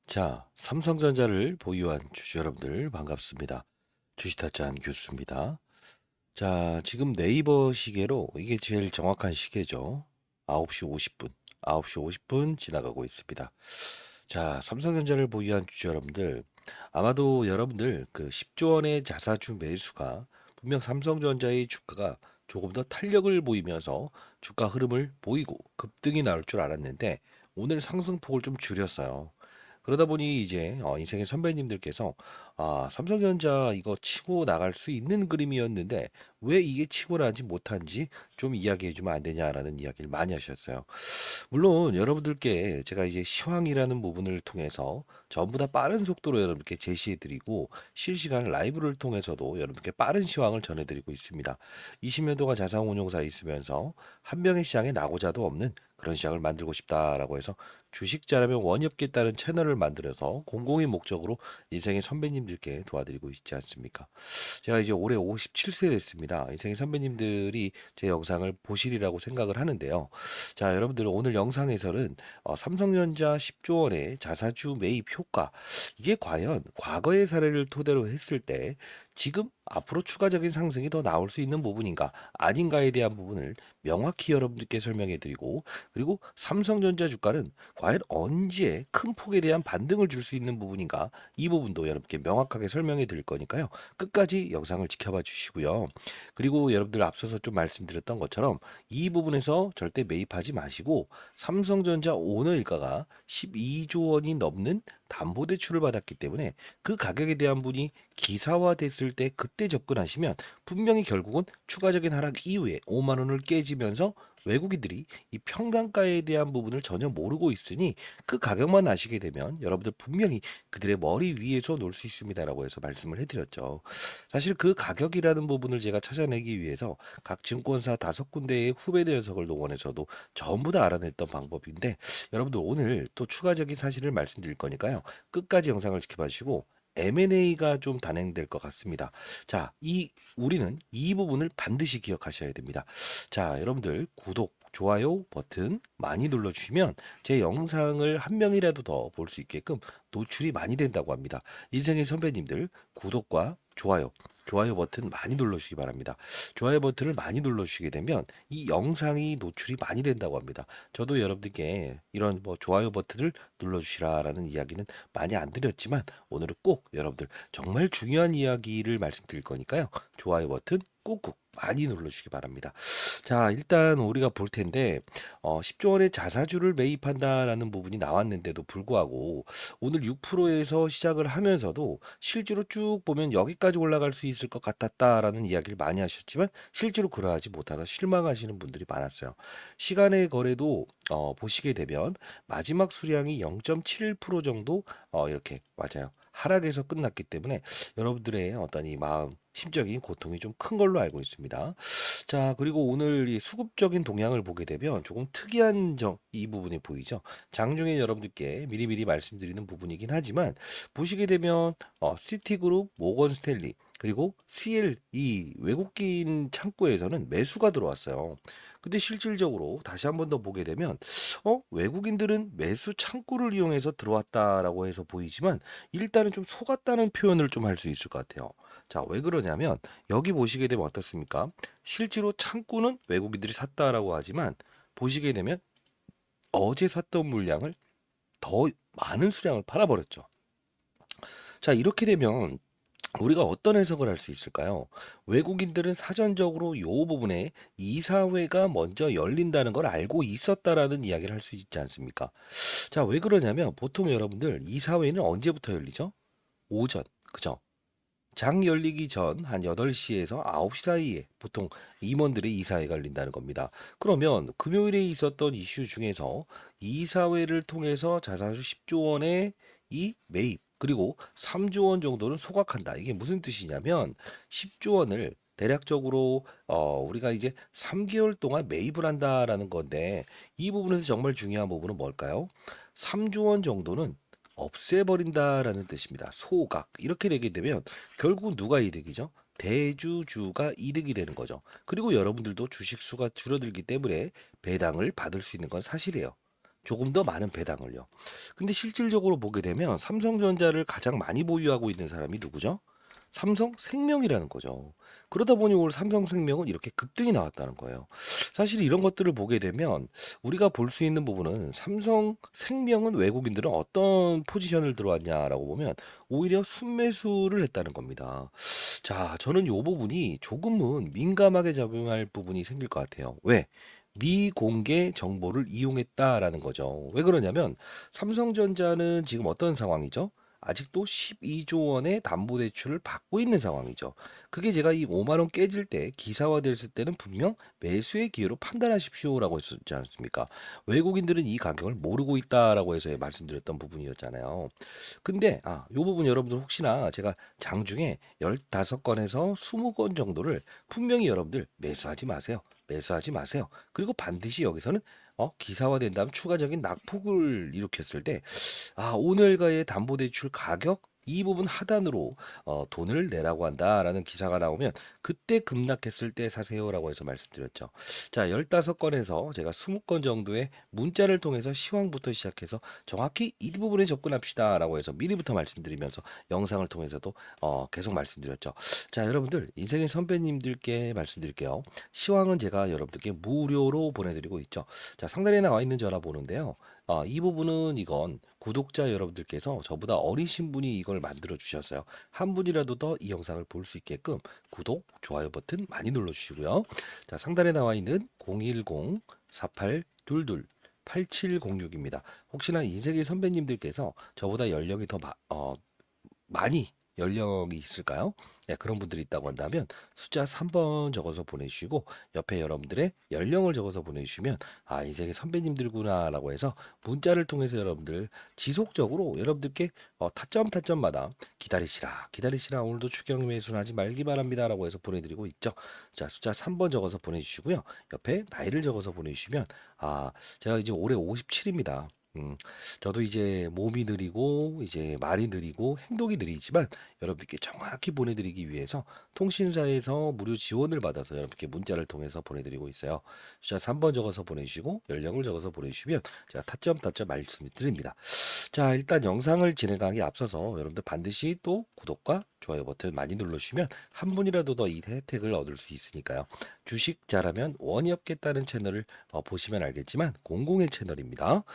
자, 삼성전자를 보유한 주주 여러분들 반갑습니다. 주식타짜 교수입니다. 자, 지금 네이버 시계로 이게 제일 정확한 시계죠. 9시 50분, 9시 50분 지나가고 있습니다. 자, 삼성전자를 보유한 주주 여러분들, 아마도 여러분들 그 10조 원의 자사주 매수가 분명 삼성전자의 주가가 조금 더 탄력을 보이면서 주가 흐름을 보이고 급등이 나올 줄 알았는데 오늘 상승폭을 좀 줄였어요. 그러다 보니 이제 인생의 선배님들께서 삼성전자 이거 치고 나갈 수 있는 그림이었는데 왜 이게 치고 나지 못한지 좀 이야기해 주면 안 되냐라는 이야기를 많이 하셨어요. 물론 여러분들께 제가 이제 시황이라는 부분을 통해서 전부 다 빠른 속도로 여러분께 제시해 드리고 실시간 라이브를 통해서도 여러분께 빠른 시황을 전해 드리고 있습니다. 20년 동안 자산운용사에 있으면서 한 명의 시장에 나고자도 없는 그런 시장을 만들고 싶다라고 해서 주식 잘하면 원이 없겠다는 채널을 만들어서 공공의 목적으로 인생의 선배님들께 도와드리고 있지 않습니까? 제가 이제 올해 57세 됐습니다. 인생의 선배님들이 제 영상을 보시리라고 생각을 하는데요. 자, 여러분들 오늘 영상에서는 삼성전자 10조 원의 자사주 매입 효과, 이게 과연 과거의 사례를 토대로 했을 때 지금 앞으로 추가적인 상승이 더 나올 수 있는 부분인가 아닌가에 대한 부분을 명확히 여러분들께 설명해 드리고, 그리고 삼성전자 주가는 과연 언제 큰 폭에 대한 반등을 줄 수 있는 부분인가, 이 부분도 여러분께 명확하게 설명해 드릴 거니까요. 끝까지 영상을 지켜봐 주시고요. 그리고 여러분들 앞서서 좀 말씀드렸던 것처럼 이 부분에서 절대 매입하지 마시고 삼성전자 오너일가가 12조 원이 넘는 담보대출을 받았기 때문에 그 가격에 대한 분이 기사화됐을 때 그때 접근하시면 분명히 결국은 추가적인 하락 이후에 5만 원을 깨지면서 외국인들이 이 평단가에 대한 부분을 전혀 모르고 있으니 그 가격만 아시게 되면 여러분들 분명히 그들의 머리 위에서 놀 수 있습니다라고 해서 말씀을 해드렸죠. 사실 그 가격이라는 부분을 제가 찾아내기 위해서 각 증권사 5군데의 후배들 녀석을 동원해서도 전부 다 알아냈던 방법인데, 여러분들 오늘 또 추가적인 사실을 말씀드릴 거니까요. 끝까지 영상을 지켜봐 주시고 M&A가 좀 단행될 것 같습니다. 자, 우리는 이 부분을 반드시 기억하셔야 됩니다. 자, 여러분들 구독, 좋아요 버튼 많이 눌러주시면 제 영상을 한 명이라도 더 볼 수 있게끔 노출이 많이 된다고 합니다. 인생의 선배님들 구독과 좋아요 버튼 많이 눌러주시기 바랍니다. 좋아요 버튼을 많이 눌러주시게 되면 이 영상이 노출이 많이 된다고 합니다. 저도 여러분들께 이런 뭐 좋아요 버튼을 눌러주시라라는 이야기는 많이 안 드렸지만 오늘은 꼭 여러분들 정말 중요한 이야기를 말씀드릴 거니까요. 좋아요 버튼 꾹꾹 많이 눌러주시기 바랍니다. 자, 일단 우리가 볼 텐데 10조 원의 자사주를 매입한다라는 부분이 나왔는데도 불구하고 오늘 6%에서 시작을 하면서도 실제로 쭉 보면 여기까지 올라갈 수 있을 것 같았다라는 이야기를 많이 하셨지만 실제로 그러하지 못하다 실망하시는 분들이 많았어요. 시간의 거래도 보시게 되면 마지막 수량이 0.71% 정도 이렇게 맞아요. 하락에서 끝났기 때문에 여러분들의 어떤 이 마음 심적인 고통이 좀 큰 걸로 알고 있습니다. 자, 그리고 오늘 이 수급적인 동향을 보게 되면 조금 특이한 이 부분이 보이죠. 장중에 여러분들께 미리미리 말씀드리는 부분이긴 하지만 보시게 되면 시티그룹, 모건 스탠리 그리고 CL 이 외국인 창구에서는 매수가 들어왔어요. 근데 실질적으로 다시 한번 더 보게 되면 외국인들은 매수 창구를 이용해서 들어왔다라고 해서 보이지만 일단은 좀 속았다는 표현을 좀 할 수 있을 것 같아요. 자, 왜 그러냐면 여기 보시게 되면 어떻습니까? 실제로 창구는 외국인들이 샀다라고 하지만 보시게 되면 어제 샀던 물량을 더 많은 수량을 팔아버렸죠. 자, 이렇게 되면 우리가 어떤 해석을 할 수 있을까요? 외국인들은 사전적으로 이 부분에 이사회가 먼저 열린다는 걸 알고 있었다라는 이야기를 할 수 있지 않습니까? 자, 왜 그러냐면 보통 여러분들 이사회는 언제부터 열리죠? 오전, 그죠? 장 열리기 전 한 8시에서 9시 사이에 보통 임원들의 이사회가 열린다는 겁니다. 그러면 금요일에 있었던 이슈 중에서 이사회를 통해서 자사주 10조 원의 이 매입 그리고 3조 원 정도는 소각한다. 이게 무슨 뜻이냐면 10조 원을 대략적으로 우리가 이제 3개월 동안 매입을 한다라는 건데 이 부분에서 정말 중요한 부분은 뭘까요? 3조 원 정도는 없애버린다라는 뜻입니다. 소각. 이렇게 되게 되면 결국은 누가 이득이죠? 대주주가 이득이 되는 거죠. 그리고 여러분들도 주식 수가 줄어들기 때문에 배당을 받을 수 있는 건 사실이에요. 조금 더 많은 배당을요. 근데 실질적으로 보게 되면 삼성전자를 가장 많이 보유하고 있는 사람이 누구죠? 삼성생명이라는 거죠. 그러다 보니 오늘 삼성생명은 이렇게 급등이 나왔다는 거예요. 사실 이런 것들을 보게 되면 우리가 볼 수 있는 부분은 삼성생명은 외국인들은 어떤 포지션을 들어왔냐라고 보면 오히려 순매수를 했다는 겁니다. 자, 저는 이 부분이 조금은 민감하게 작용할 부분이 생길 것 같아요. 왜? 미공개 정보를 이용했다라는 거죠. 왜 그러냐면 삼성전자는 지금 어떤 상황이죠? 아직도 12조 원의 담보대출을 받고 있는 상황이죠. 그게 제가 이 5만 원 깨질 때 기사화됐을 때는 분명 매수의 기회로 판단하십시오라고 했었지 않습니까? 외국인들은 이 가격을 모르고 있다라고 해서 말씀드렸던 부분이었잖아요. 근데 요 부분 여러분들 혹시나 제가 장중에 15건에서 20건 정도를 분명히 여러분들 매수하지 마세요. 매수하지 마세요. 그리고 반드시 여기서는 기사화된 다음 추가적인 낙폭을 일으켰을 때 오늘가의 담보대출 가격 이 부분 하단으로 돈을 내라고 한다라는 기사가 나오면 그때 급락했을 때 사세요라고 해서 말씀드렸죠. 자, 15건에서 제가 20건 정도의 문자를 통해서 시황부터 시작해서 정확히 이 부분에 접근합시다라고 해서 미리부터 말씀드리면서 영상을 통해서도 계속 말씀드렸죠. 자, 여러분들 인생의 선배님들께 말씀드릴게요. 시황은 제가 여러분들께 무료로 보내드리고 있죠. 자, 상단에 나와 있는 전화번호인데요. 이 부분은 이건 구독자 여러분들께서 저보다 어리신 분이 이걸 만들어 주셨어요. 한 분이라도 더 이 영상을 볼 수 있게끔 구독, 좋아요 버튼 많이 눌러 주시고요. 자, 상단에 나와 있는 010-4822-8706입니다. 혹시나 인생의 선배님들께서 저보다 연령이 더 많이 연령이 있을까요? 네, 그런 분들이 있다고 한다면 숫자 3번 적어서 보내주시고 옆에 여러분들의 연령을 적어서 보내주시면 인생의 선배님들구나라고 해서 문자를 통해서 여러분들 지속적으로 여러분들께 타점마다 기다리시라 오늘도 추경 매수하지 말기 바랍니다라고 해서 보내드리고 있죠. 자, 숫자 3번 적어서 보내주시고요. 옆에 나이를 적어서 보내주시면 제가 이제 올해 57입니다. 저도 이제 몸이 느리고 이제 말이 느리고 행동이 느리지만 여러분께 정확히 보내드리기 위해서 통신사에서 무료 지원을 받아서 여러분께 문자를 통해서 보내드리고 있어요. 숫자 3번 적어서 보내주시고 연령을 적어서 보내주시면 제가 타점 말씀드립니다. 자, 일단 영상을 진행하기 앞서서 여러분들 반드시 또 구독과 좋아요 버튼 많이 눌러주시면 한 분이라도 더 이 혜택을 얻을 수 있으니까요. 주식 잘하면 원이 없겠다는 채널을 보시면 알겠지만 공공의 채널입니다.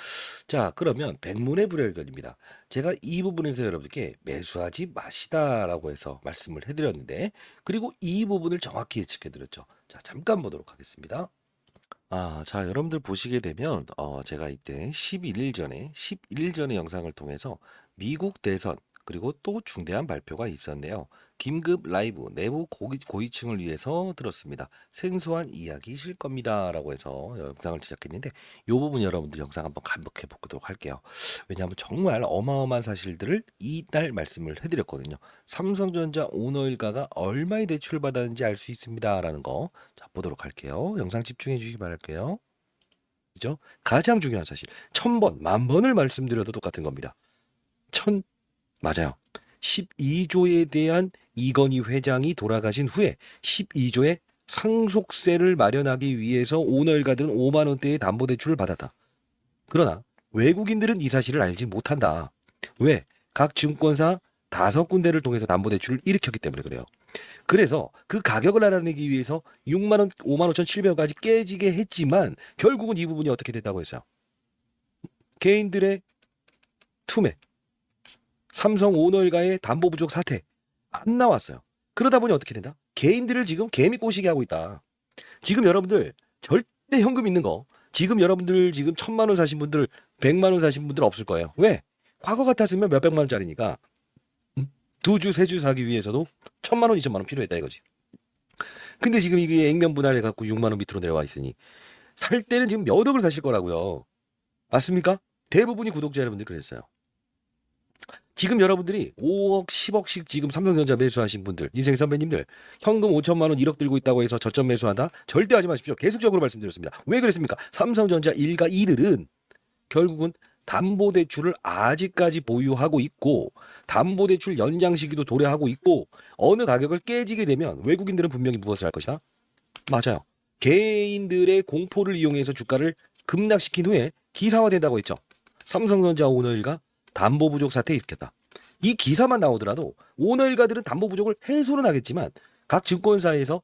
자, 그러면 백문의 불여일견입니다. 제가 이 부분에서 여러분께 매수하지 마시다라고 해서 말씀을 해드렸는데 그리고 이 부분을 정확히 예측해드렸죠. 자, 잠깐 보도록 하겠습니다. 자, 여러분들 보시게 되면 제가 이때 11일 전에 영상을 통해서 미국 대선 그리고 또 중대한 발표가 있었네요. 긴급 라이브 내부 고위층을 위해서 들었습니다. 생소한 이야기실 겁니다라고 해서 영상을 제작했는데 이 부분 여러분들 영상 한번 감독해 보도록 할게요. 왜냐하면 정말 어마어마한 사실들을 이날 말씀을 해드렸거든요. 삼성전자 오너일가가 얼마의 대출을 받았는지 알 수 있습니다라는 거. 자, 보도록 할게요. 영상 집중해 주시기 바랄게요. 그죠? 가장 중요한 사실. 1000번, 10,000번을 말씀드려도 똑같은 겁니다. 맞아요. 12조에 대한 이건희 회장이 돌아가신 후에 12조의 상속세를 마련하기 위해서 오너일가들은 5만 원대의 담보대출을 받았다. 그러나 외국인들은 이 사실을 알지 못한다. 왜? 각 증권사 5군데를 통해서 담보대출을 일으켰기 때문에 그래요. 그래서 그 가격을 알아내기 위해서 6만 원, 5만 5,700원까지 깨지게 했지만 결국은 이 부분이 어떻게 됐다고 했어요? 개인들의 투매, 삼성 오너일가의 담보 부족 사태 안 나왔어요. 그러다 보니 어떻게 된다? 개인들을 지금 개미 꼬시게 하고 있다. 지금 여러분들 절대 현금 있는 거 지금 여러분들 지금 1,000만 원 사신 분들 100만 원 사신 분들 없을 거예요. 왜? 과거 같았으면 몇백만 원짜리니까 2주 3주 사기 위해서도 1,000만 원 2,000만 원 필요했다 이거지. 근데 지금 이게 액면 분할해 갖고 6만 원 밑으로 내려와 있으니 살 때는 지금 몇 억을 사실 거라고요. 맞습니까? 대부분이 구독자 여러분들 그랬어요. 지금 여러분들이 5억, 10억씩 지금 삼성전자 매수하신 분들, 인생 선배님들, 현금 5천만 원 1억 들고 있다고 해서 저점 매수한다? 절대 하지 마십시오. 계속적으로 말씀드렸습니다. 왜 그랬습니까? 삼성전자 일가 이들은 결국은 담보대출을 아직까지 보유하고 있고 담보대출 연장 시기도 도래하고 있고 어느 가격을 깨지게 되면 외국인들은 분명히 무엇을 할 것이다? 맞아요. 개인들의 공포를 이용해서 주가를 급락시킨 후에 기사화된다고 했죠. 삼성전자 오너일가 담보 부족 사태 일으켰다. 이 기사만 나오더라도 오너일가들은 담보 부족을 해소는 하겠지만 각 증권사에서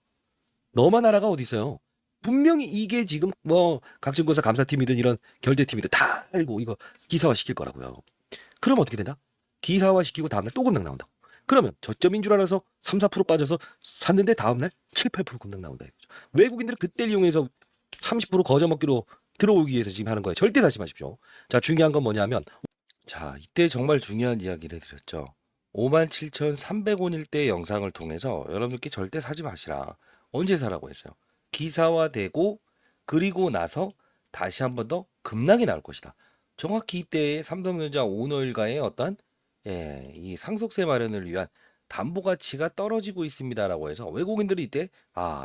너만 알아가 어디 있어요. 분명히 이게 지금 뭐 각 증권사 감사팀이든 이런 결제팀이든 다 알고 이거 기사화 시킬 거라고요. 그럼 어떻게 된다? 기사화 시키고 다음날 또 급락 나온다. 그러면 저점인 줄 알아서 3, 4% 빠져서 샀는데 다음날 7, 8% 급락 나온다 이거죠. 외국인들은 그때를 이용해서 30% 거저먹기로 들어오기 위해서 지금 하는 거예요. 절대 사지 마십시오. 자, 중요한 건 뭐냐면 자, 이때 정말 중요한 이야기를 해드렸죠. 57,300원일 때 영상을 통해서 여러분들께 절대 사지 마시라. 언제 사라고 했어요? 기사화되고 그리고 나서 다시 한 번 더 급락이 나올 것이다. 정확히 이때의 삼성전자 오너일가의 어떤 이 상속세 마련을 위한 담보 가치가 떨어지고 있습니다라고 해서 외국인들이 이때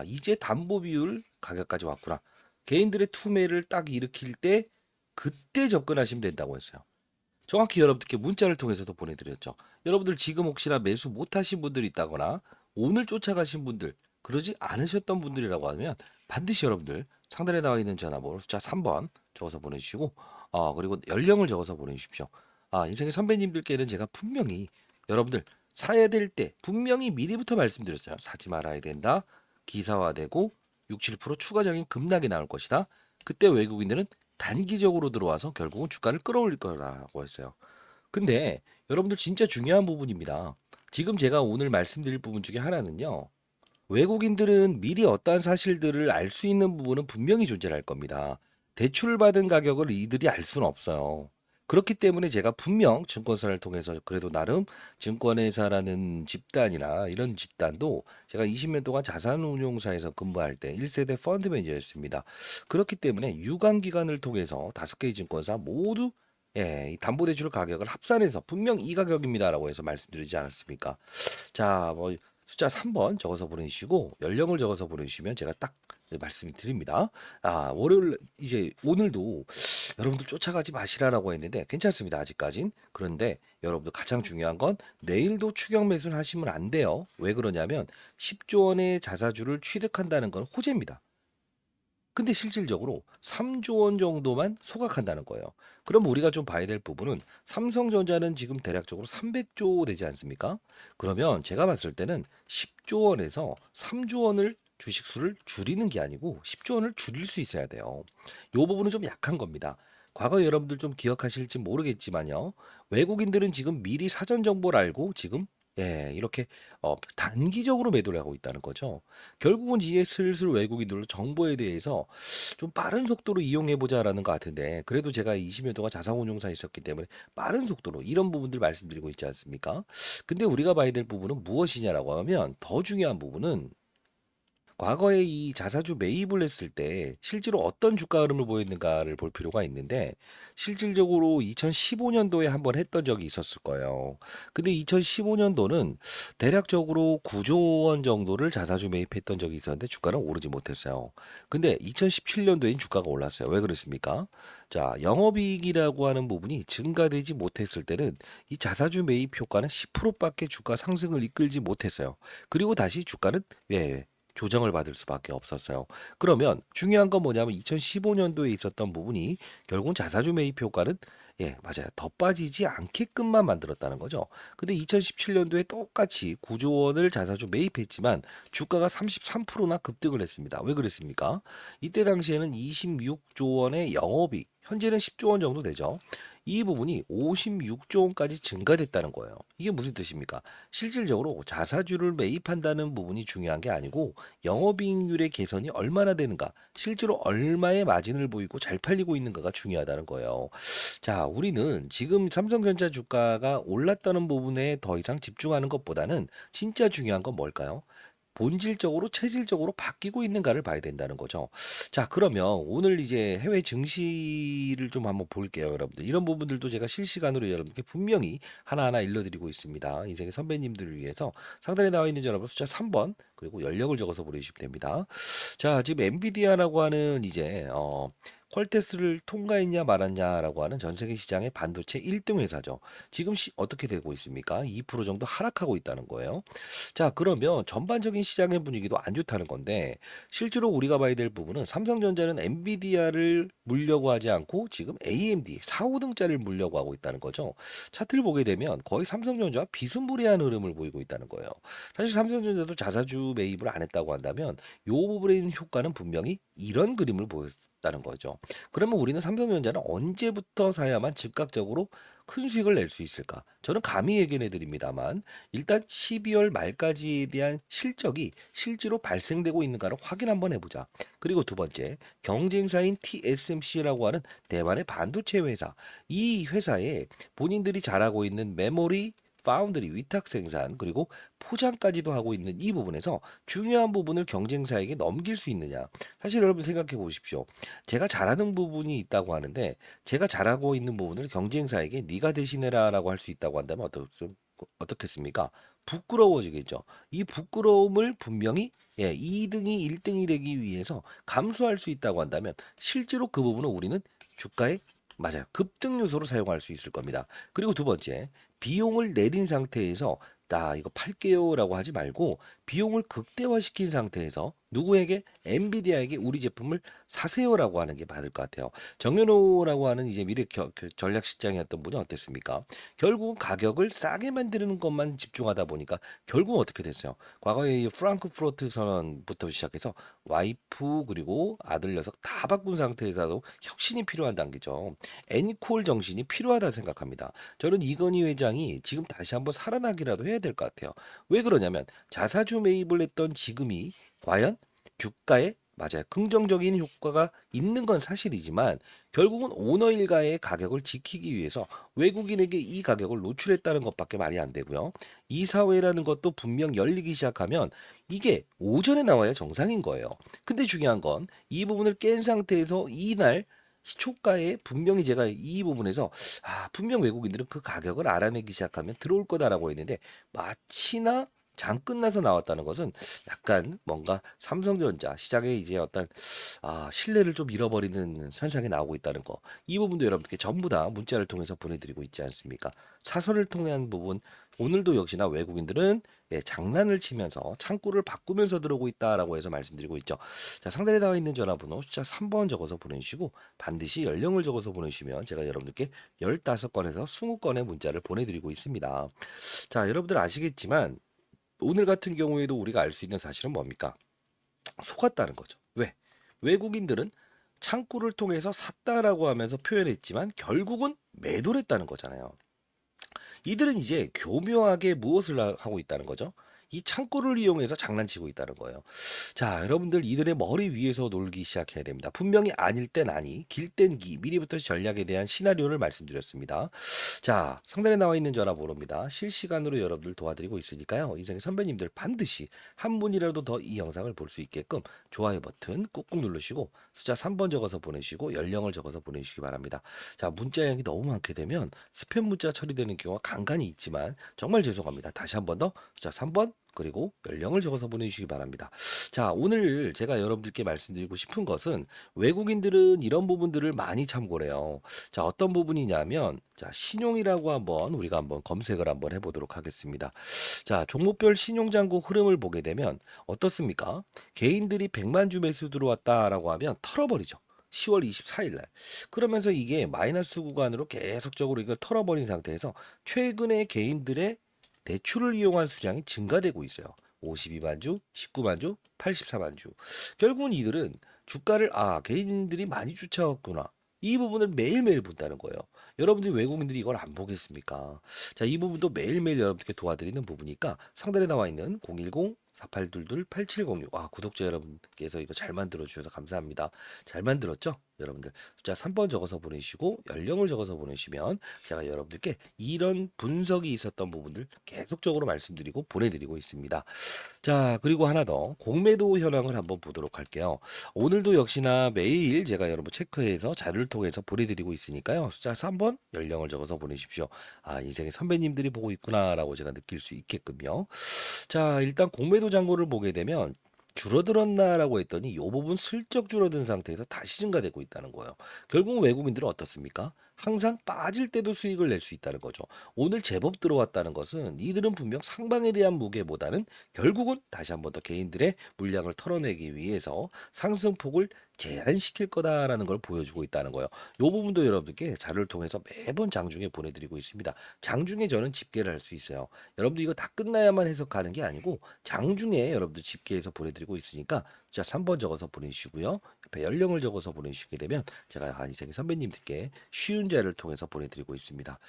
이제 담보 비율 가격까지 왔구나. 개인들의 투매를 딱 일으킬 때 그때 접근하시면 된다고 했어요. 정확히 여러분들께 문자를 통해서도 보내드렸죠. 여러분들 지금 혹시나 매수 못하신 분들이 있다거나 오늘 쫓아가신 분들 그러지 않으셨던 분들이라고 하면 반드시 여러분들 상단에 나와 있는 전화번호 숫자 3번 적어서 보내주시고 그리고 연령을 적어서 보내주십시오. 인생의 선배님들께는 제가 분명히 여러분들 사야 될 때 분명히 미리부터 말씀드렸어요. 사지 말아야 된다. 기사화되고 6, 7% 추가적인 급락이 나올 것이다. 그때 외국인들은 단기적으로 들어와서 결국은 주가를 끌어올릴 거라고 했어요. 근데 여러분들 진짜 중요한 부분입니다. 지금 제가 오늘 말씀드릴 부분 중에 하나는요. 외국인들은 미리 어떠한 사실들을 알 수 있는 부분은 분명히 존재할 겁니다. 대출받은 가격을 이들이 알 수는 없어요. 그렇기 때문에 제가 분명 증권사를 통해서 그래도 나름 증권회사라는 집단이나 이런 집단도 제가 20년 동안 자산운용사에서 근무할 때 1세대 펀드 매니저였습니다. 그렇기 때문에 유관기관을 통해서 5개의 증권사 모두 이 담보대출 가격을 합산해서 분명 이 가격입니다라고 해서 말씀드리지 않았습니까? 자, 뭐 숫자 3번 적어서 보내주시고 연령을 적어서 보내주시면 제가 딱 말씀을 드립니다. 월요일 이제 오늘도 여러분들 쫓아가지 마시라라고 했는데 괜찮습니다. 아직까진. 그런데 여러분들 가장 중요한 건 내일도 추격 매수를 하시면 안 돼요. 왜 그러냐면 10조 원의 자사주를 취득한다는 건 호재입니다. 근데 실질적으로 3조 원 정도만 소각한다는 거예요. 그럼 우리가 좀 봐야 될 부분은 삼성전자는 지금 대략적으로 300조 되지 않습니까? 그러면 제가 봤을 때는 10조 원에서 3조 원을 주식수를 줄이는 게 아니고 10조 원을 줄일 수 있어야 돼요. 이 부분은 좀 약한 겁니다. 과거 여러분들 좀 기억하실지 모르겠지만요. 외국인들은 지금 미리 사전 정보를 알고 지금 이렇게 단기적으로 매도를 하고 있다는 거죠. 결국은 이제 슬슬 외국인들로 정보에 대해서 좀 빠른 속도로 이용해 보자라는 것 같은데 그래도 제가 20년 동안 자산운용사에 있었기 때문에 빠른 속도로 이런 부분들 말씀드리고 있지 않습니까? 근데 우리가 봐야 될 부분은 무엇이냐라고 하면 더 중요한 부분은 과거에 이 자사주 매입을 했을 때 실제로 어떤 주가 흐름을 보였는가를 볼 필요가 있는데 실질적으로 2015년도에 한번 했던 적이 있었을 거예요. 근데 2015년도는 대략적으로 9조 원 정도를 자사주 매입했던 적이 있었는데 주가는 오르지 못했어요. 근데 2017년도엔 주가가 올랐어요. 왜 그랬습니까? 자, 영업이익이라고 하는 부분이 증가되지 못했을 때는 이 자사주 매입 효과는 10%밖에 주가 상승을 이끌지 못했어요. 그리고 다시 주가는 조정을 받을 수밖에 없었어요. 그러면 중요한 건 뭐냐면 2015년도에 있었던 부분이 결국은 자사주 매입 효과는 맞아요. 더 빠지지 않게끔만 만들었다는 거죠. 근데 2017년도에 똑같이 9조 원을 자사주 매입했지만 주가가 33%나 급등을 했습니다. 왜 그랬습니까? 이때 당시에는 26조 원의 영업이익, 현재는 10조 원 정도 되죠. 이 부분이 56조 원까지 증가됐다는 거예요. 이게 무슨 뜻입니까? 실질적으로 자사주를 매입한다는 부분이 중요한 게 아니고 영업이익률의 개선이 얼마나 되는가, 실제로 얼마의 마진을 보이고 잘 팔리고 있는가가 중요하다는 거예요. 자, 우리는 지금 삼성전자 주가가 올랐다는 부분에 더 이상 집중하는 것보다는 진짜 중요한 건 뭘까요? 본질적으로 체질적으로 바뀌고 있는가를 봐야 된다는 거죠. 자, 그러면 오늘 이제 해외 증시를 좀 한번 볼게요, 여러분들. 이런 부분들도 제가 실시간으로 여러분께 분명히 하나하나 일러드리고 있습니다. 인생의 선배님들을 위해서 상단에 나와 있는 전화번호 숫자 3번 그리고 연령을 적어서 보내주시면 됩니다. 자, 지금 엔비디아라고 하는 이제 퀄테스트를 통과했냐 말았냐라고 하는 전 세계 시장의 반도체 1등 회사죠. 지금 어떻게 되고 있습니까? 2% 정도 하락하고 있다는 거예요. 자, 그러면 전반적인 시장의 분위기도 안 좋다는 건데 실제로 우리가 봐야 될 부분은 삼성전자는 엔비디아를 물려고 하지 않고 지금 AMD 4, 5등짜리를 물려고 하고 있다는 거죠. 차트를 보게 되면 거의 삼성전자와 비스무리한 흐름을 보이고 있다는 거예요. 사실 삼성전자도 자사주 매입을 안 했다고 한다면 요 부분에 있는 효과는 분명히 이런 그림을 보였다는 거죠. 그러면 우리는 삼성전자는 언제부터 사야만 즉각적으로 큰 수익을 낼 수 있을까? 저는 감히 예견해 드립니다만 일단 12월 말까지에 대한 실적이 실제로 발생되고 있는가를 확인 한번 해보자. 그리고 두 번째, 경쟁사인 TSMC라고 하는 대만의 반도체 회사. 이 회사에 본인들이 잘하고 있는 메모리, 파운드리, 위탁 생산, 그리고 포장까지도 하고 있는 이 부분에서 중요한 부분을 경쟁사에게 넘길 수 있느냐. 사실 여러분 생각해 보십시오. 제가 잘하는 부분이 있다고 하는데 제가 잘하고 있는 부분을 경쟁사에게 네가 대신해라라고 할 수 있다고 한다면 어떻겠습니까? 부끄러워지겠죠. 이 부끄러움을 분명히 2등이 1등이 되기 위해서 감수할 수 있다고 한다면 실제로 그 부분은 우리는 주가의 맞아요. 급등 요소로 사용할 수 있을 겁니다. 그리고 두 번째, 비용을 내린 상태에서 나 이거 팔게요라고 하지 말고 비용을 극대화시킨 상태에서 누구에게 엔비디아에게 우리 제품을 사세요라고 하는 게 맞을 것 같아요. 정연호라고 하는 이제 미래 전략실장이었던 분이 어땠습니까? 결국은 가격을 싸게 만드는 것만 집중하다 보니까 결국은 어떻게 됐어요? 과거에 이 프랑크푸르트 선언부터 시작해서 와이프 그리고 아들 녀석 다 바꾼 상태에서도 혁신이 필요한 단계죠. 애니콜 정신이 필요하다 생각합니다. 저는 이건희 회장이 지금 다시 한번 살아나기라도 해야 될 것 같아요. 왜 그러냐면 자사주 매입을 했던 지금이 과연 주가에 맞아요. 긍정적인 효과가 있는 건 사실이지만 결국은 오너 일가의 가격을 지키기 위해서 외국인에게 이 가격을 노출했다는 것밖에 말이 안 되고요. 이사회라는 것도 분명 열리기 시작하면 이게 오전에 나와야 정상인 거예요. 근데 중요한 건 이 부분을 깬 상태에서 이날 시초가에 분명히 제가 이 부분에서 분명 외국인들은 그 가격을 알아내기 시작하면 들어올 거다라고 했는데 마치나 장 끝나서 나왔다는 것은 약간 뭔가 삼성전자 시장에 이제 어떤 신뢰를 좀 잃어버리는 현상이 나오고 있다는 거. 이 부분도 여러분께 전부 다 문자를 통해서 보내드리고 있지 않습니까? 사설을 통한 부분 오늘도 역시나 외국인들은 장난을 치면서 창구를 바꾸면서 들어오고 있다라고 해서 말씀드리고 있죠. 자, 상단에 나와 있는 전화번호 숫자 3번 적어서 보내주시고 반드시 연령을 적어서 보내주시면 제가 여러분들께 15건에서 20건의 문자를 보내드리고 있습니다. 자, 여러분들 아시겠지만 오늘 같은 경우에도 우리가 알 수 있는 사실은 뭡니까? 속았다는 거죠. 왜? 외국인들은 창구를 통해서 샀다라고 하면서 표현했지만 결국은 매도를 했다는 거잖아요. 이들은 이제 교묘하게 무엇을 하고 있다는 거죠? 이 창고를 이용해서 장난치고 있다는 거예요. 자, 여러분들 이들의 머리 위에서 놀기 시작해야 됩니다. 분명히 아닐 땐 아니, 길 땐 기, 미리부터 전략에 대한 시나리오를 말씀드렸습니다. 자, 상단에 나와 있는 전화번호입니다. 실시간으로 여러분들 도와드리고 있으니까요. 이생의 선배님들 반드시 한 분이라도 더 이 영상을 볼 수 있게끔 좋아요 버튼 꾹꾹 누르시고 숫자 3번 적어서 보내시고 연령을 적어서 보내주시기 바랍니다. 자, 문자 양이 너무 많게 되면 스팸 문자 처리되는 경우가 간간히 있지만 정말 죄송합니다. 다시 한 번 더 숫자 3번 그리고 연령을 적어서 보내주시기 바랍니다. 자, 오늘 제가 여러분들께 말씀드리고 싶은 것은 외국인들은 이런 부분들을 많이 참고를 해요. 자, 어떤 부분이냐면 자, 신용이라고 우리가 한번 검색을 한번 해보도록 하겠습니다. 자, 종목별 신용잔고 흐름을 보게 되면 어떻습니까? 개인들이 100만 주 매수 들어왔다라고 하면 털어버리죠. 10월 24일 날. 그러면서 이게 마이너스 구간으로 계속적으로 이걸 털어버린 상태에서 최근에 개인들의 대출을 이용한 수량이 증가되고 있어요. 52만 주, 19만 주, 84만 주. 결국은 이들은 주가를 개인들이 많이 쫓아왔구나. 이 부분을 매일매일 본다는 거예요. 여러분들이 외국인들이 이걸 안 보겠습니까? 자, 이 부분도 매일매일 여러분들께 도와드리는 부분이니까 상단에 나와 있는 010-4822-8706. 구독자 여러분께서 이거 잘 만들어 주셔서 감사합니다. 잘 만들었죠? 여러분들 숫자 3번 적어서 보내시고 연령을 적어서 보내시면 제가 여러분들께 이런 분석이 있었던 부분들 계속적으로 말씀드리고 보내드리고 있습니다. 자, 그리고 하나 더 공매도 현황을 한번 보도록 할게요. 오늘도 역시나 매일 제가 여러분 체크해서 자료를 통해서 보내드리고 있으니까요. 숫자 3번 연령을 적어서 보내십시오. 인생의 선배님들이 보고 있구나라고 제가 느낄 수 있게끔요. 자, 일단 공매도 잔고를 보게 되면 줄어들었나라고 했더니 이 부분 슬쩍 줄어든 상태에서 다시 증가되고 있다는 거예요. 결국 외국인들은 어떻습니까? 항상 빠질 때도 수익을 낼 수 있다는 거죠. 오늘 제법 들어왔다는 것은 이들은 분명 상방에 대한 무게보다는 결국은 다시 한번 더 개인들의 물량을 털어내기 위해서 상승폭을 제한시킬 거다라는 걸 보여주고 있다는 거예요. 이 부분도 여러분들께 자료를 통해서 매번 장중에 보내드리고 있습니다. 장중에 저는 집계를 할 수 있어요. 여러분들 이거 다 끝나야만 해석하는 게 아니고 장중에 여러분들 집계해서 보내드리고 있으니까 자 3번 적어서 보내주시고요. 옆에 연령을 적어서 보내주시게 되면 제가 한희생 선배님들께 쉬운 자를 통해서 보내드리고 있습니다.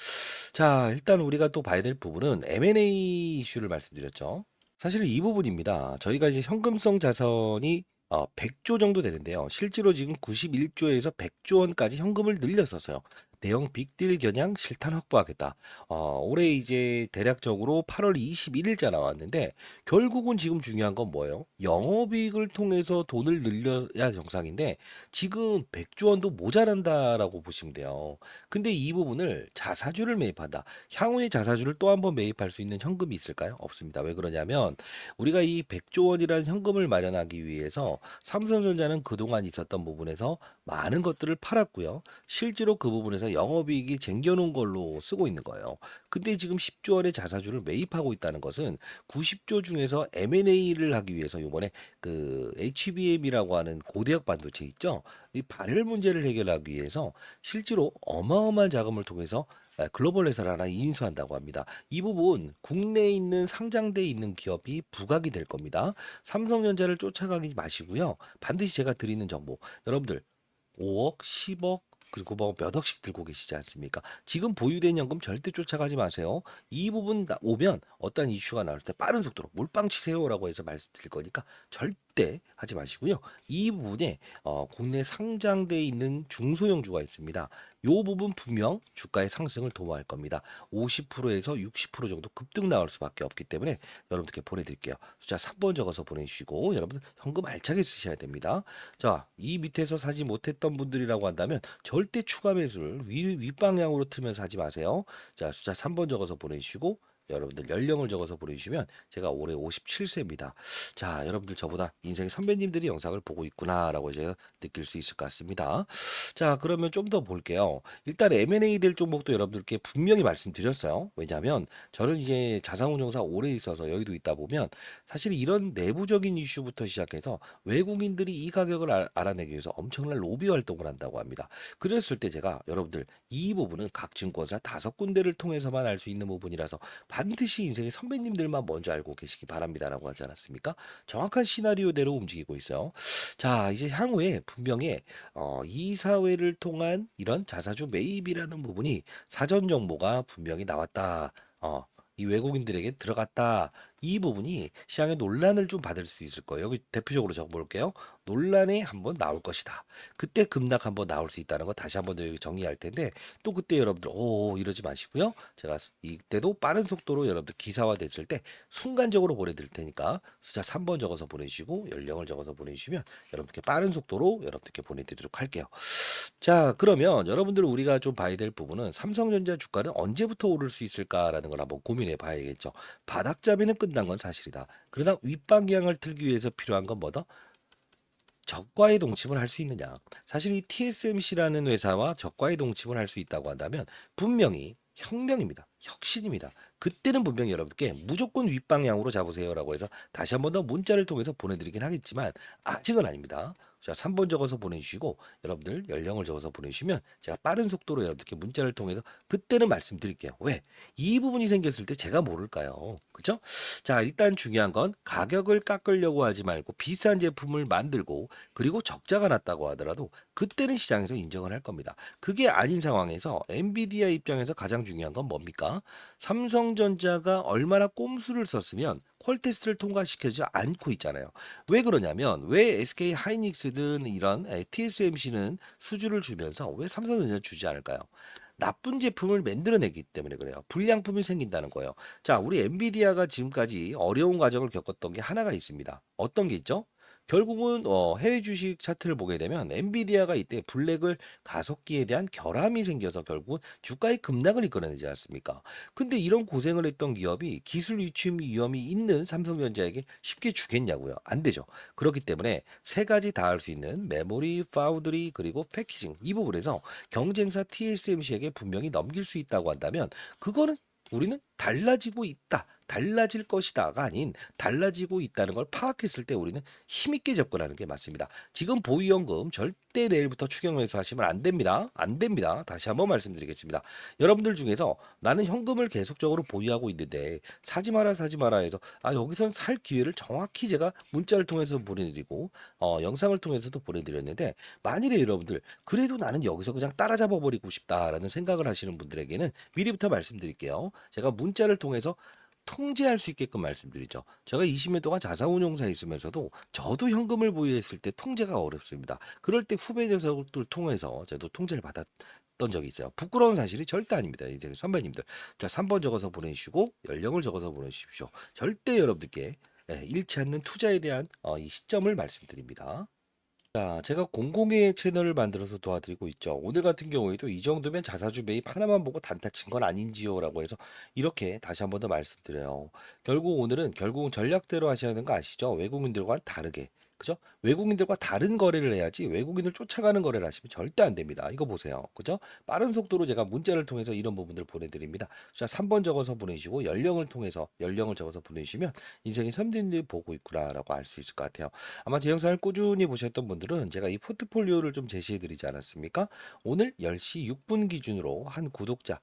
자 일단 우리가 또 봐야 될 부분은 M&A 이슈를 말씀드렸죠. 사실 이 부분입니다. 저희가 이제 현금성 자산이 100조 정도 되는데요. 실제로 지금 91조에서 100조 원까지 현금을 늘렸었어요. 대형 빅딜 겨냥 실탄 확보하겠다. 올해 이제 대략적으로 8월 21일자 나왔는데 결국은 지금 중요한 건 뭐예요? 영업이익을 통해서 돈을 늘려야 정상인데 지금 100조 원도 모자란다라고 보시면 돼요. 근데 이 부분을 자사주를 매입한다. 향후에 자사주를 또 한 번 매입할 수 있는 현금이 있을까요? 없습니다. 왜 그러냐면 우리가 이 100조 원이라는 현금을 마련하기 위해서 삼성전자는 그동안 있었던 부분에서 많은 것들을 팔았고요. 실제로 그 부분에서 영업이익이 쟁겨놓은 걸로 쓰고 있는 거예요. 근데 지금 10조 원의 자사주를 매입하고 있다는 것은 90조 중에서 M&A를 하기 위해서 이번에 그 HBM이라고 하는 고대역 반도체 있죠? 이 발열 문제를 해결하기 위해서 실제로 어마어마한 자금을 통해서 글로벌 회사를 하나 인수한다고 합니다. 이 부분 국내에 있는 상장돼 있는 기업이 부각이 될 겁니다. 삼성전자를 쫓아가지 마시고요. 반드시 제가 드리는 정보 여러분들 5억, 10억 그리고 뭐 몇 억씩 들고 계시지 않습니까? 지금 보유된 연금 절대 쫓아가지 마세요. 이 부분 오면 어떤 이슈가 나올 때 빠른 속도로 몰빵 치세요라고 해서 말씀드릴 거니까 절대 하지 마시고요. 이 부분에 국내 상장돼 있는 중소형주가 있습니다. 요 부분 분명 주가의 상승을 도모할 겁니다. 50%에서 60% 정도 급등 나올 수밖에 없기 때문에 여러분들께 보내드릴게요. 숫자 3번 적어서 보내주시고 여러분들 현금 알차게 쓰셔야 됩니다. 자, 이 밑에서 사지 못했던 분들이라고 한다면 절대 추가 매수를 윗방향으로 틀면서 하지 마세요. 자, 숫자 3번 적어서 보내주시고 여러분들 연령을 적어서 보내주시면 제가 올해 57세입니다. 자, 여러분들 저보다 인생의 선배님들이 영상을 보고 있구나라고 이제 느낄 수 있을 것 같습니다. 자, 그러면 좀 더 볼게요. 일단 M&A 될 종목도 여러분들께 분명히 말씀드렸어요. 왜냐하면 저는 이제 자산운용사 오래 있어서 여의도 있다 보면 사실 이런 내부적인 이슈부터 시작해서 외국인들이 이 가격을 알아내기 위해서 엄청난 로비 활동을 한다고 합니다. 그랬을 때 제가 여러분들 이 부분은 각 증권사 5군데를 통해서만 알 수 있는 부분이라서 반드시 인생의 선배님들만 먼저 알고 계시기 바랍니다라고 하지 않았습니까? 정확한 시나리오대로 움직이고 있어요. 자, 이제 향후에 분명히 이사회를 통한 이런 자사주 매입이라는 부분이 사전 정보가 분명히 나왔다. 이 외국인들에게 들어갔다. 이 부분이 시장에 논란을 좀 받을 수 있을 거예요. 여기 대표적으로 적어볼게요. 논란이 한번 나올 것이다. 그때 급락 한번 나올 수 있다는 거 다시 한번 더 여기 정리할 텐데 또 그때 여러분들 이러지 마시고요. 제가 이때도 빠른 속도로 여러분들 기사화 됐을 때 순간적으로 보내드릴 테니까 숫자 3번 적어서 보내주시고 연령을 적어서 보내주시면 여러분께 빠른 속도로 여러분들께 보내드리도록 할게요. 자, 그러면 여러분들 우리가 좀 봐야 될 부분은 삼성전자 주가는 언제부터 오를 수 있을까라는 걸 한번 고민해 봐야겠죠. 바닥잡이는 끝난 건 사실이다. 그러나 윗방향을 틀기 위해서 필요한 건 뭐다? 적과의 동침을 할 수 있느냐. 사실 이 TSMC라는 회사와 적과의 동침을 할 수 있다고 한다면 분명히 혁명입니다. 혁신입니다. 그때는 분명히 여러분께 무조건 윗방향으로 잡으세요라고 해서 다시 한번 더 문자를 통해서 보내드리긴 하겠지만 아직은 아닙니다. 자, 3번 적어서 보내주시고 여러분들 연령을 적어서 보내주시면 제가 빠른 속도로 여러분들께 문자를 통해서 그때는 말씀드릴게요. 왜? 이 부분이 생겼을 때 제가 모를까요? 그죠? 자, 일단 중요한 건 가격을 깎으려고 하지 말고 비싼 제품을 만들고 그리고 적자가 났다고 하더라도 그때는 시장에서 인정을 할 겁니다. 그게 아닌 상황에서 엔비디아 입장에서 가장 중요한 건 뭡니까? 삼성전자가 얼마나 꼼수를 썼으면 퀄테스트를 통과시켜주지 않고 있잖아요. 왜 그러냐면 왜 SK 하이닉스든 이런 TSMC는 수주를 주면서 왜 삼성전자는 주지 않을까요? 나쁜 제품을 만들어내기 때문에 그래요. 불량품이 생긴다는 거예요. 자, 우리 엔비디아가 지금까지 어려운 과정을 겪었던 게 하나가 있습니다. 어떤 게 있죠? 결국은 해외 주식 차트를 보게 되면 엔비디아가 이때 블랙을 가속기에 대한 결함이 생겨서 결국은 주가의 급락을 이끌어내지 않습니까? 근데 이런 고생을 했던 기업이 기술 유출 위험이 있는 삼성전자에게 쉽게 주겠냐고요? 안 되죠. 그렇기 때문에 세 가지 다 할 수 있는 메모리, 파우드리 그리고 패키징 이 부분에서 경쟁사 TSMC에게 분명히 넘길 수 있다고 한다면 그거는 우리는 달라지고 있다. 달라질 것이다가 아닌 달라지고 있다는 걸 파악했을 때 우리는 힘있게 접근하는 게 맞습니다. 지금 보유연금 절대 내일부터 추경 매수하시면 안 됩니다. 안 됩니다. 다시 한번 말씀드리겠습니다. 여러분들 중에서 나는 현금을 계속적으로 보유하고 있는데 사지 마라 사지 마라 해서 여기선 살 기회를 정확히 제가 문자를 통해서 보내드리고 영상을 통해서도 보내드렸는데 만일에 여러분들 그래도 나는 여기서 그냥 따라잡아 버리고 싶다라는 생각을 하시는 분들에게는 미리부터 말씀드릴게요. 제가 문자를 통해서 통제할 수 있게끔 말씀드리죠. 제가 20년 동안 자산운용사에 있으면서도 저도 현금을 보유했을 때 통제가 어렵습니다. 그럴 때 후배 녀석들 통해서 저도 통제를 받았던 적이 있어요. 부끄러운 사실이 절대 아닙니다. 이제 선배님들. 자, 3번 적어서 보내주시고 연령을 적어서 보내주십시오. 절대 여러분들께 잃지 않는 투자에 대한 이 시점을 말씀드립니다. 자, 제가 공공의 채널을 만들어서 도와드리고 있죠. 오늘 같은 경우에도 이 정도면 자사주 매입 하나만 보고 단타 친 건 아닌지요라고 해서 이렇게 다시 한번 더 말씀드려요. 결국 오늘은 결국은 전략대로 하셔야 하는 거 아시죠? 외국인들과는 다르게. 그죠? 외국인들과 다른 거래를 해야지 외국인을 쫓아가는 거래를 하시면 절대 안 됩니다. 이거 보세요. 그죠? 빠른 속도로 제가 문자를 통해서 이런 부분들 보내드립니다. 자, 3번 적어서 보내주시고 연령을 적어서 보내주시면 인생의 선진들 보고 있구나라고 알 수 있을 것 같아요. 아마 제 영상을 꾸준히 보셨던 분들은 제가 이 포트폴리오를 좀 제시해 드리지 않았습니까? 오늘 10시 6분 기준으로 한 구독자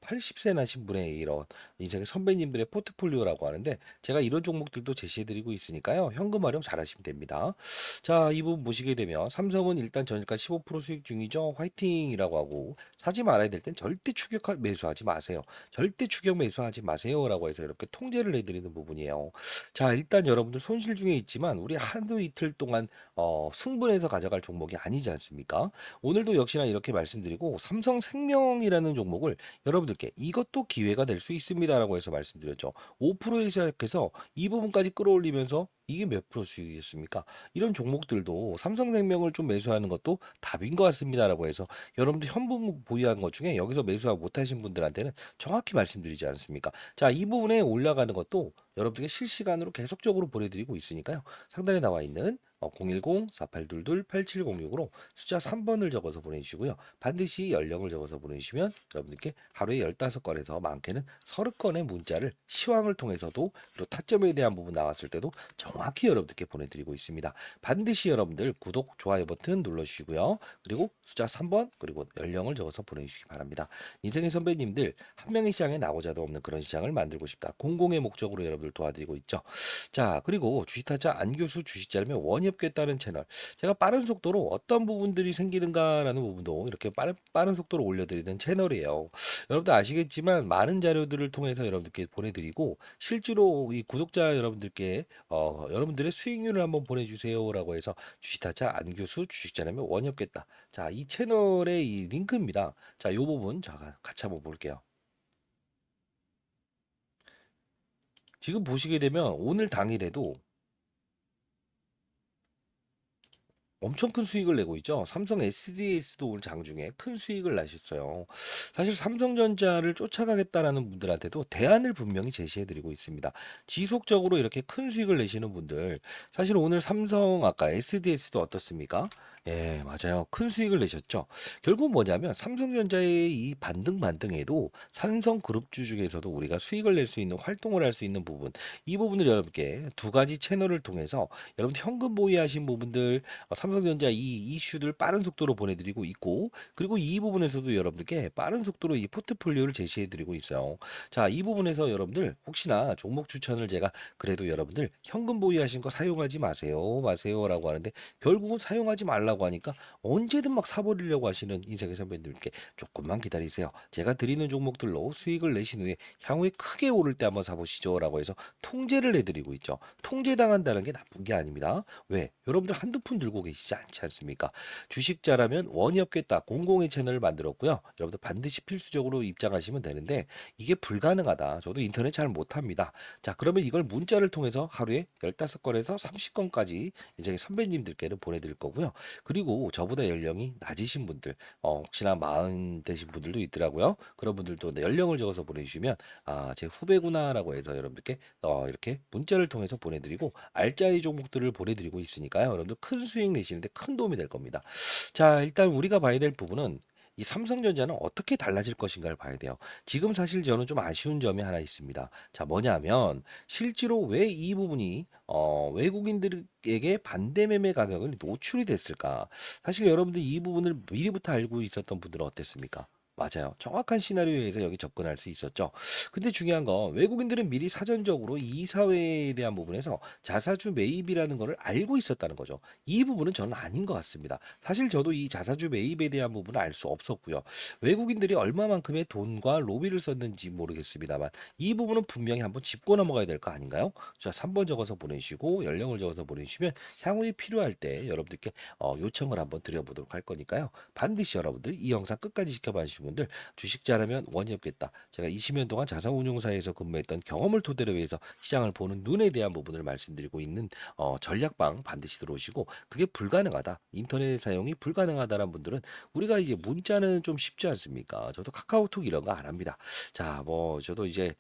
80세 나신 분의 이런 인생의 선배님들의 포트폴리오라고 하는데 제가 이런 종목들도 제시해 드리고 있으니까요. 현금 활용 잘 하시면 됩니다. 자, 이 부분 보시게 되면 삼성은 일단 저니까 15% 수익 중이죠. 화이팅이라고 하고 사지 말아야 될 땐 절대 추격 매수하지 마세요. 절대 추격 매수하지 마세요라고 해서 이렇게 통제를 해드리는 부분이에요. 자, 일단 여러분들 손실 중에 있지만 우리 하루 이틀 동안 승분해서 가져갈 종목이 아니지 않습니까? 오늘도 역시나 이렇게 말씀드리고 삼성생명이라는 종목을 여러분들께 이것도 기회가 될 수 있습니다라고 해서 말씀드렸죠. 5%에 시작해서 이 부분까지 끌어올리면서 이게 몇 프로 수익이겠습니까? 이런 종목들도 삼성생명을 좀 매수하는 것도 답인 것 같습니다라고 해서 여러분들 현금 보유한 것 중에 여기서 매수하고 못하신 분들한테는 정확히 말씀드리지 않습니까? 자, 이 부분에 올라가는 것도 여러분들께 실시간으로 계속적으로 보내드리고 있으니까요. 상단에 나와 있는 010-4822-8706으로 숫자 3번을 적어서 보내주시고요. 반드시 연령을 적어서 보내주시면 여러분들께 하루에 15건에서 많게는 30건의 문자를 시황을 통해서도 그리고 타점에 대한 부분 나왔을 때도 정확히 여러분들께 보내드리고 있습니다. 반드시 여러분들 구독, 좋아요 버튼 눌러주시고요. 그리고 숫자 3번 그리고 연령을 적어서 보내주시기 바랍니다. 인생의 선배님들 한 명의 시장에 나고자도 없는 그런 시장을 만들고 싶다. 공공의 목적으로 여러분들 도와드리고 있죠. 자, 그리고 주식타짜 안교수 주식자라면 원협겠다는 채널. 제가 빠른 속도로 어떤 부분들이 생기는가라는 부분도 이렇게 빠른 속도로 올려드리는 채널이에요. 여러분들 아시겠지만 많은 자료들을 통해서 여러분들께 보내드리고 실제로 이 구독자 여러분들께 여러분들의 수익률을 한번 보내주세요라고 해서 주식타짜 안교수 주식자라면 원협겠다. 자, 이 채널의 이 링크입니다. 자, 이 부분 제가 같이 한번 볼게요. 지금 보시게 되면 오늘 당일에도 엄청 큰 수익을 내고 있죠. 삼성 SDS도 오늘 장중에 큰 수익을 나셨어요. 사실 삼성전자를 쫓아가겠다라는 분들한테도 대안을 분명히 제시해드리고 있습니다. 지속적으로 이렇게 큰 수익을 내시는 분들, 사실 오늘 삼성 아까 SDS도 어떻습니까? 예, 맞아요. 큰 수익을 내셨죠. 결국 뭐냐면 삼성전자의 이 반등에도 삼성그룹주 중에서도 우리가 수익을 낼 수 있는 활동을 할 수 있는 부분, 이 부분을 여러분께 두 가지 채널을 통해서 여러분 현금 보유하신 부분들 삼성전자 이 이슈들 빠른 속도로 보내드리고 있고 그리고 이 부분에서도 여러분들께 빠른 속도로 이 포트폴리오를 제시해드리고 있어요. 자, 이 부분에서 여러분들 혹시나 종목 추천을 제가 그래도 여러분들 현금 보유하신 거 사용하지 마세요라고 하는데 결국은 사용하지 말라고 달라고 하니까 언제든 막 사버리려고 하시는 인생의 선배님들께 조금만 기다리세요. 제가 드리는 종목들로 수익을 내신 후에 향후에 크게 오를 때 한번 사보시죠라고 해서 통제를 해드리고 있죠. 통제당한다는 게 나쁜 게 아닙니다. 왜? 여러분들 한두 푼 들고 계시지 않지 않습니까? 주식 잘하면 원이 없겠다. 공공의 채널을 만들었고요. 여러분들 반드시 필수적으로 입장하시면 되는데 이게 불가능하다. 저도 인터넷 잘 못합니다. 자, 그러면 이걸 문자를 통해서 하루에 15건에서 30건까지 이제 선배님들께는 보내드릴 거고요. 그리고 저보다 연령이 낮으신 분들, 혹시나 마흔 되신 분들도 있더라고요. 그런 분들도 연령을 적어서 보내주시면 아, 제 후배구나라고 해서 여러분들께 이렇게 문자를 통해서 보내드리고 알짜리 종목들을 보내드리고 있으니까요. 여러분들 큰 수익 내시는데 큰 도움이 될 겁니다. 자, 일단 우리가 봐야 될 부분은 이 삼성전자는 어떻게 달라질 것인가를 봐야 돼요. 지금 사실 저는 좀 아쉬운 점이 하나 있습니다. 자, 뭐냐면 실제로 왜 이 부분이 외국인들에게 반대 매매 가격을 노출이 됐을까? 사실 여러분들 이 부분을 미리부터 알고 있었던 분들은 어땠습니까? 맞아요. 정확한 시나리오에서 여기 접근할 수 있었죠. 근데 중요한 건 외국인들은 미리 사전적으로 이사회에 대한 부분에서 자사주 매입이라는 것을 알고 있었다는 거죠. 이 부분은 저는 아닌 것 같습니다. 사실 저도 이 자사주 매입에 대한 부분을 알 수 없었고요. 외국인들이 얼마만큼의 돈과 로비를 썼는지 모르겠습니다만 이 부분은 분명히 한번 짚고 넘어가야 될 거 아닌가요? 자, 3번 적어서 보내시고 연령을 적어서 보내주시면 향후에 필요할 때 여러분들께 요청을 한번 드려보도록 할 거니까요. 반드시 여러분들 이 영상 끝까지 지켜봐 주신 분들 주식 잘하면 원이 없겠다. 제가 20년 동안 자산운용사에서 근무했던 경험을 토대로 해서 시장을 보는 눈에 대한 부분을 말씀드리고 있는 전략방 반드시 들어오시고 그게 불가능하다. 인터넷 사용이 불가능하다는 분들은 우리가 이제 문자는 좀 쉽지 않습니까? 저도 카카오톡 이런 거 안 합니다. 자, 뭐 저도 이제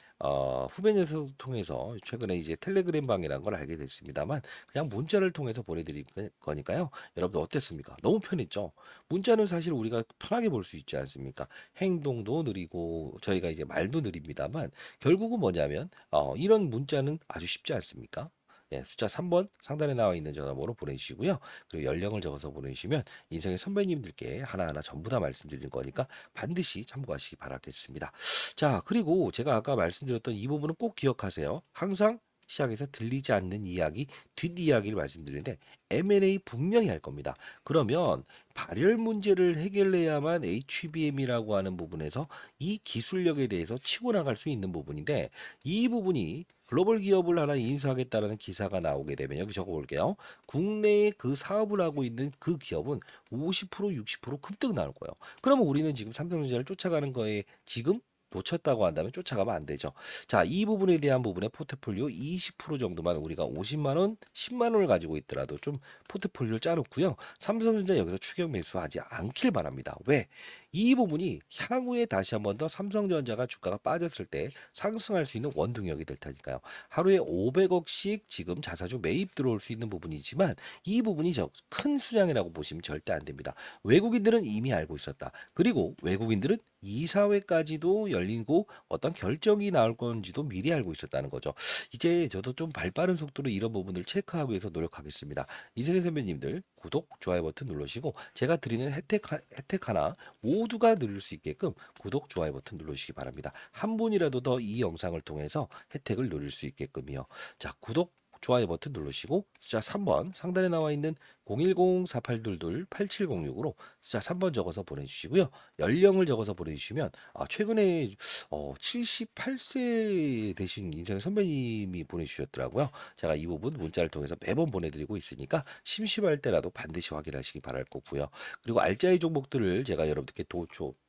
후배 녀석 통해서 최근에 이제 텔레그램 방이라는 걸 알게 됐습니다만 그냥 문자를 통해서 보내드릴 거니까요. 여러분들 어땠습니까? 너무 편했죠? 문자는 사실 우리가 편하게 볼 수 있지 않습니까? 행동도 느리고 저희가 이제 말도 느립니다만 결국은 뭐냐면 이런 문자는 아주 쉽지 않습니까? 예, 숫자 3번 상단에 나와 있는 전화번호 보내주시고요. 그리고 연령을 적어서 보내주시면 인생의 선배님들께 하나하나 전부 다 말씀드리는 거니까 반드시 참고하시기 바라겠습니다. 자, 그리고 제가 아까 말씀드렸던 이 부분은 꼭 기억하세요. 항상 시장에서 들리지 않는 이야기, 뒷이야기를 말씀드리는데 M&A 분명히 할 겁니다. 그러면 발열 문제를 해결해야만 HBM이라고 하는 부분에서 이 기술력에 대해서 치고 나갈 수 있는 부분인데 이 부분이 글로벌 기업을 하나 인수하겠다는 기사가 나오게 되면 여기 적어볼게요. 국내에 그 사업을 하고 있는 그 기업은 50% 60% 급등 나올 거예요. 그러면 우리는 지금 삼성전자를 쫓아가는 거에 지금 놓쳤다고 한다면 쫓아가면 안 되죠. 자, 이 부분에 대한 부분에 포트폴리오 20% 정도만 우리가 50만 원, 10만 원을 가지고 있더라도 좀 포트폴리오를 짜놓고요. 삼성전자 여기서 추격 매수하지 않길 바랍니다. 왜? 이 부분이 향후에 다시 한번 더 삼성전자가 주가가 빠졌을 때 상승할 수 있는 원동력이 될 테니까요. 하루에 500억씩 지금 자사주 매입 들어올 수 있는 부분이지만 이 부분이 큰 수량이라고 보시면 절대 안 됩니다. 외국인들은 이미 알고 있었다. 그리고 외국인들은 이사회까지도 열리고 어떤 결정이 나올 건지도 미리 알고 있었다는 거죠. 이제 저도 좀 발빠른 속도로 이런 부분을 체크하기 위해서 노력하겠습니다. 이세계 선배님들 구독, 좋아요 버튼 눌러주시고 제가 드리는 혜택 하나 모두가 누릴 수 있게끔 구독, 좋아요 버튼 눌러주시기 바랍니다. 한 분이라도 더 이 영상을 통해서 혜택을 누릴 수 있게끔요. 자, 구독, 좋아요 버튼 누르시고 숫자 3번 상단에 나와 있는 010-4822-8706으로 숫자 3번 적어서 보내주시고요. 연령을 적어서 보내주시면 최근에 78세 되신 인생의 선배님이 보내주셨더라고요. 제가 이 부분 문자를 통해서 매번 보내드리고 있으니까 심심할 때라도 반드시 확인하시기 바랄 거고요. 그리고 알짜리 종목들을 제가 여러분들께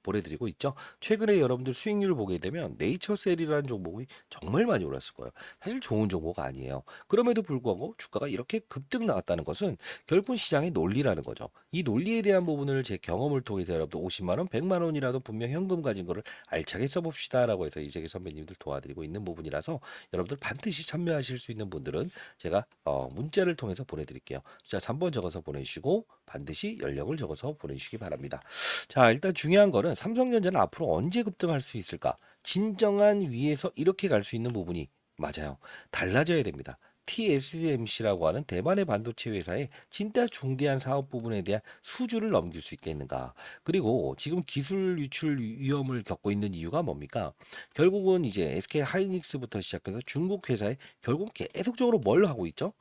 보내드리고 있죠. 최근에 여러분들 수익률을 보게 되면 네이처셀이라는 종목이 정말 많이 올랐을 거예요. 사실 좋은 종목 아니에요. 그럼에도 불구하고 주가가 이렇게 급등 나왔다는 것은 결국은 시장의 논리라는 거죠. 이 논리에 대한 부분을 제 경험을 통해서 여러분들 50만 원, 100만 원이라도 분명 현금 가진 거를 알차게 써봅시다라고 해서 이재기 선배님들 도와드리고 있는 부분이라서 여러분들 반드시 참여하실 수 있는 분들은 제가 문자를 통해서 보내드릴게요. 자, 3번 적어서 보내주시고 반드시 연령을 적어서 보내주시기 바랍니다. 자, 일단 중요한 거는 삼성전자는 앞으로 언제 급등할 수 있을까? 진정한 위에서 이렇게 갈 수 있는 부분이 맞아요. 달라져야 됩니다. TSMC라고 하는 대만의 반도체 회사의 진짜 중대한 사업 부분에 대한 수주를 넘길 수 있겠는가. 그리고 지금 기술 유출 위험을 겪고 있는 이유가 뭡니까? 결국은 이제 SK 하이닉스부터 시작해서 중국 회사에 결국 계속적으로 뭘 하고 있죠?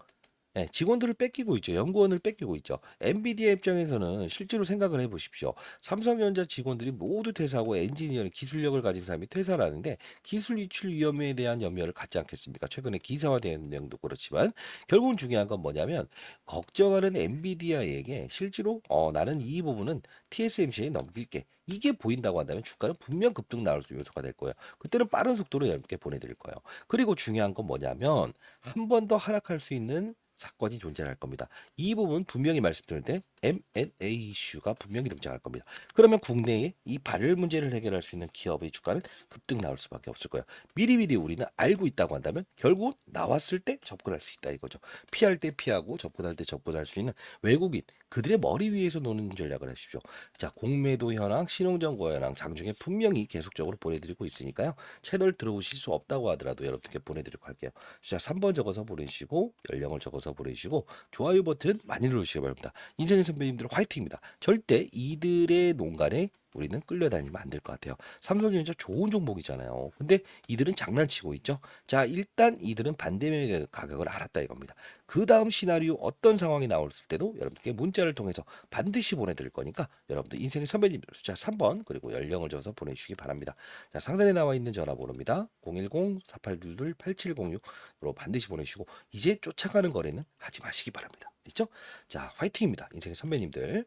예, 직원들을 뺏기고 있죠. 연구원을 뺏기고 있죠. 엔비디아 입장에서는 실제로 생각을 해 보십시오. 삼성전자 직원들이 모두 퇴사하고 엔지니어링 기술력을 가진 사람이 퇴사를 하는데 기술 유출 위험에 대한 염려를 갖지 않겠습니까? 최근에 기사화된 내용도 그렇지만 결국은 중요한 건 뭐냐면 걱정하는 엔비디아에게 실제로 나는 이 부분은 TSMC에 넘길게. 이게 보인다고 한다면 주가는 분명 급등 나올 수 요소가 될 거예요. 그때는 빠른 속도로 여러분께 보내드릴 거예요. 그리고 중요한 건 뭐냐면 한 번 더 하락할 수 있는 사건이 존재할 겁니다. 이 부분 분명히 말씀드릴 때 M&A 이슈가 분명히 등장할 겁니다. 그러면 국내에 이 발열 문제를 해결할 수 있는 기업의 주가는 급등 나올 수밖에 없을 거예요. 미리미리 우리는 알고 있다고 한다면 결국 나왔을 때 접근할 수 있다 이거죠. 피할 때 피하고 접근할 때 접근할 수 있는 외국인 그들의 머리 위에서 노는 전략을 하십시오. 자, 공매도 현황, 신용정보 현황 장중에 분명히 계속적으로 보내드리고 있으니까요. 채널 들어오실 수 없다고 하더라도 여러분께 보내드리고 할게요. 자, 3번 적어서 보내주시고 연령을 적어서 보내주시고 좋아요 버튼 많이 눌러주시기 바랍니다. 인생의 선배님들 화이팅입니다. 절대 이들의 농간에 우리는 끌려다니면 안 될 것 같아요. 삼성전자 좋은 종목이잖아요. 근데 이들은 장난치고 있죠. 자, 일단 이들은 반대의 가격을 알았다 이겁니다. 그 다음 시나리오 어떤 상황이 나왔을 때도 여러분께 문자를 통해서 반드시 보내드릴 거니까 여러분들 인생의 선배님들 숫자 3번 그리고 연령을 적어서 보내주시기 바랍니다. 자, 상단에 나와 있는 전화번호입니다. 010-4822-8706으로 반드시 보내주시고 이제 쫓아가는 거래는 하지 마시기 바랍니다. 있죠? 자, 화이팅입니다. 인생의 선배님들.